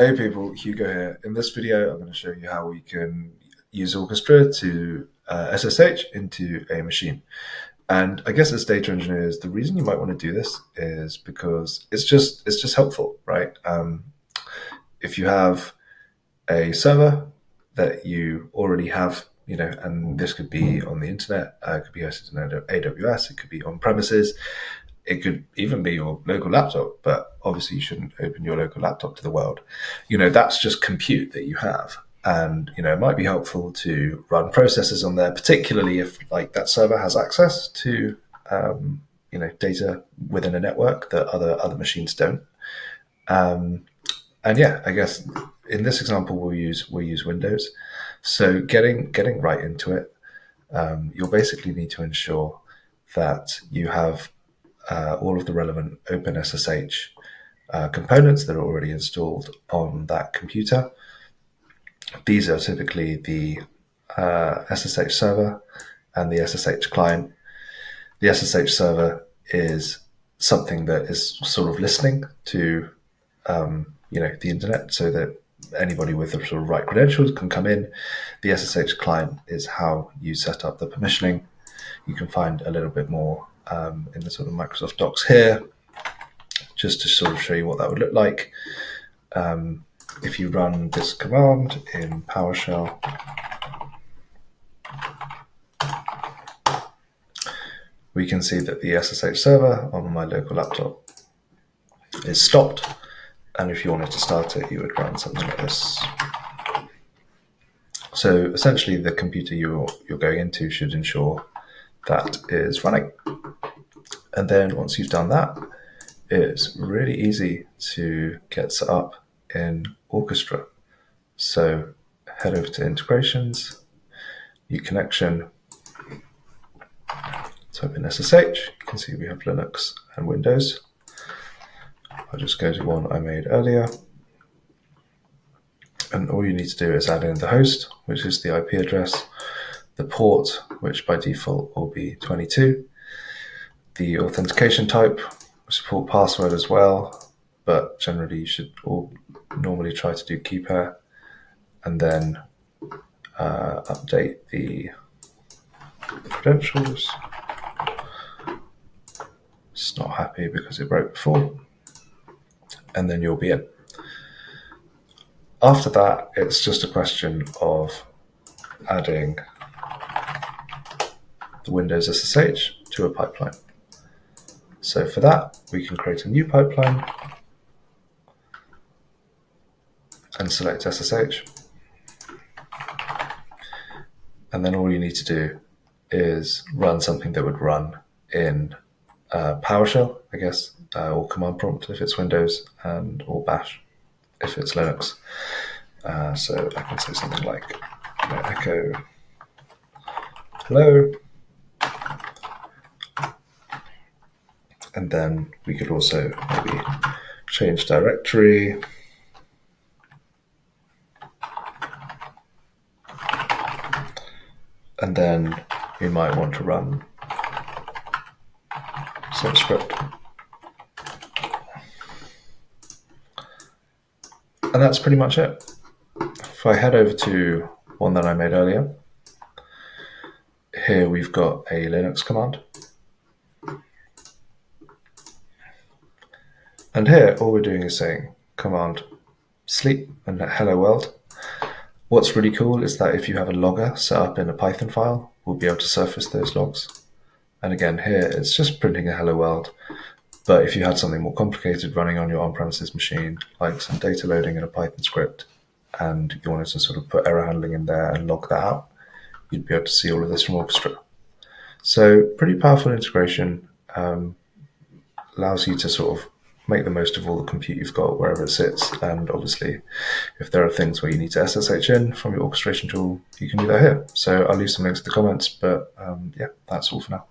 Hey people, Hugo here. In this video, I'm going to show you how we can use Orchestra to SSH into a machine. And I guess as data engineers, the reason you might want to do this is because it's just helpful, right? If you have a server that you already have, and this could be on the internet, it could be hosted in AWS, it could be on premises, it could even be your local laptop, but obviously you shouldn't open your local laptop to the world. That's just compute that you have. And, it might be helpful to run processes on there, particularly if like that server has access to, data within a network that other machines don't. And yeah, I guess in this example, we'll use Windows. So getting right into it, you'll basically need to ensure that you have all of the relevant OpenSSH components that are already installed on that computer. These are typically the SSH server and the SSH client. The SSH server is something that is sort of listening to the internet, so that anybody with the sort of right credentials can come in. The SSH client is how you set up the permissioning. You can find a little bit more in the sort of Microsoft docs here, just to sort of show you what that would look like. If you run this command in PowerShell, we can see that the SSH server on my local laptop is stopped. And if you wanted to start it, you would run something like this. So essentially, the computer you're going into should ensure that is running. And then once you've done that, it's really easy to get set up in Orchestra. So head over to integrations, new connection, type in SSH. You can see we have Linux and Windows. I'll just go to one I made earlier. And all you need to do is add in the host, which is the IP address, the port, which by default will be 22, the authentication type, we support password as well, but generally you should all normally try to do key pair, and then update the credentials. It's not happy because it broke before, and then you'll be in. After that, it's just a question of adding the Windows SSH to a pipeline. So for that, we can create a new pipeline and select SSH. And then all you need to do is run something that would run in PowerShell, I guess, or command prompt if it's Windows, and or Bash if it's Linux. So I can say something like echo hello. And then we could also maybe change directory. And then we might want to run some script. And that's pretty much it. If I head over to one that I made earlier, here we've got a Linux command. And here, all we're doing is saying command sleep and hello world. What's really cool is that if you have a logger set up in a Python file, we'll be able to surface those logs. And again, here, it's just printing a hello world. But if you had something more complicated running on your on-premises machine, like some data loading in a Python script, and you wanted to sort of put error handling in there and log that out, you'd be able to see all of this from Orchestra. So pretty powerful integration, allows you to sort of make the most of all the compute you've got wherever it sits. And obviously, if there are things where you need to SSH in from your orchestration tool, you can do that here. So I'll leave some links in the comments, but yeah, that's all for now.